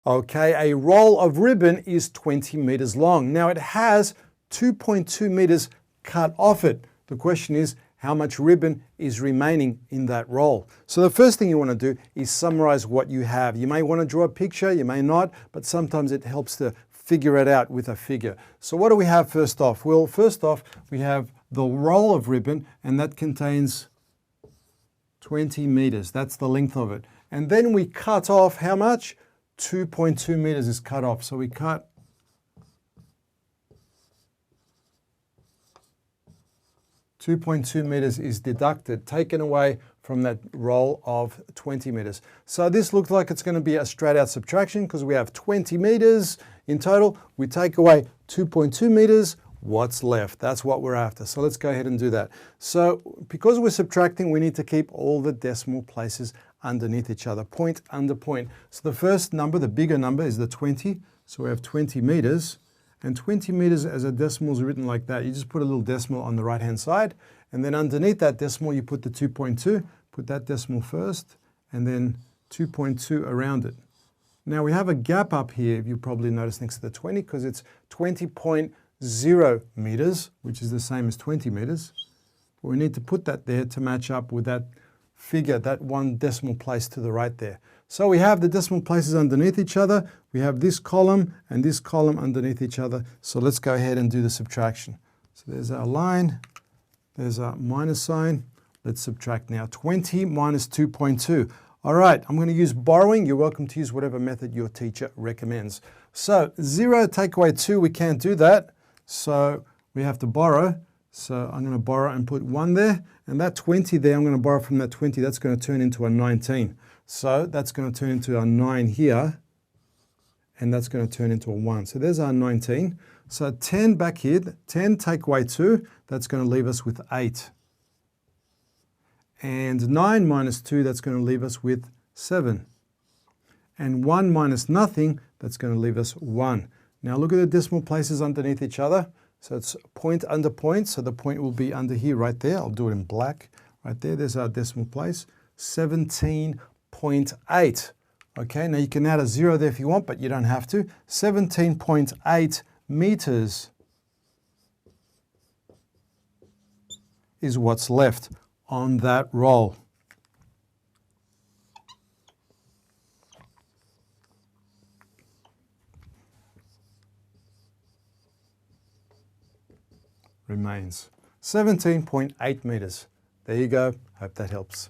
Okay, a roll of ribbon is 20 meters long. Now it has 2.2 meters cut off it. The question is, how much ribbon is remaining in that roll? So the first thing you want to do is summarize what you have. You may want to draw a picture, you may not, but sometimes it helps to figure it out with a figure. So what do we have first off? Well, first off, we have the roll of ribbon, and that contains 20 meters. That's the length of it. And then we cut off how much? 2.2 meters is cut off. So we cut 2.2 meters is deducted, taken away from that roll of 20 meters. So this looks like it's going to be a straight out subtraction because we have 20 meters in total. We take away 2.2 meters. What's left? That's what we're after. So let's go ahead and do that. So because we're subtracting, we need to keep all the decimal places underneath each other, point under point. So the first number, the bigger number, is the 20. So we have 20 meters. And 20 meters as a decimal is written like that. You just put a little decimal on the right-hand side. And then underneath that decimal, you put the 2.2. Put that decimal first, and then 2.2 around it. Now we have a gap up here, if you probably noticed, next to the 20, because it's 20.0 meters, which is the same as 20 meters. But we need to put that there to match up with that figure, that one decimal place to the right there. So we have the decimal places underneath each other. We have this column and this column underneath each other. So let's go ahead and do the subtraction. So there's our line, there's our minus sign. Let's subtract now. 20 minus 2.2. All right, I'm going to use borrowing. You're welcome to use whatever method your teacher recommends. So 0 take away 2, we can't do that. So we have to borrow. So I'm going to borrow and put 1 there. And that 20 there, I'm going to borrow from that 20. That's going to turn into a 19. So that's going to turn into a 9 here. And that's going to turn into a 1. So there's our 19. So 10 back here. 10 take away 2. That's going to leave us with 8. And 9 minus 2, that's going to leave us with 7. And 1 minus nothing, that's going to leave us 1. Now look at the decimal places underneath each other. So it's point under point, so the point will be under here right there. I'll do it in black. Right there, there's our decimal place. 17.8. Okay, now you can add a 0 there if you want, but you don't have to. 17.8 meters is what's left on that roll. Remains 17.8 meters. There you go. Hope that helps.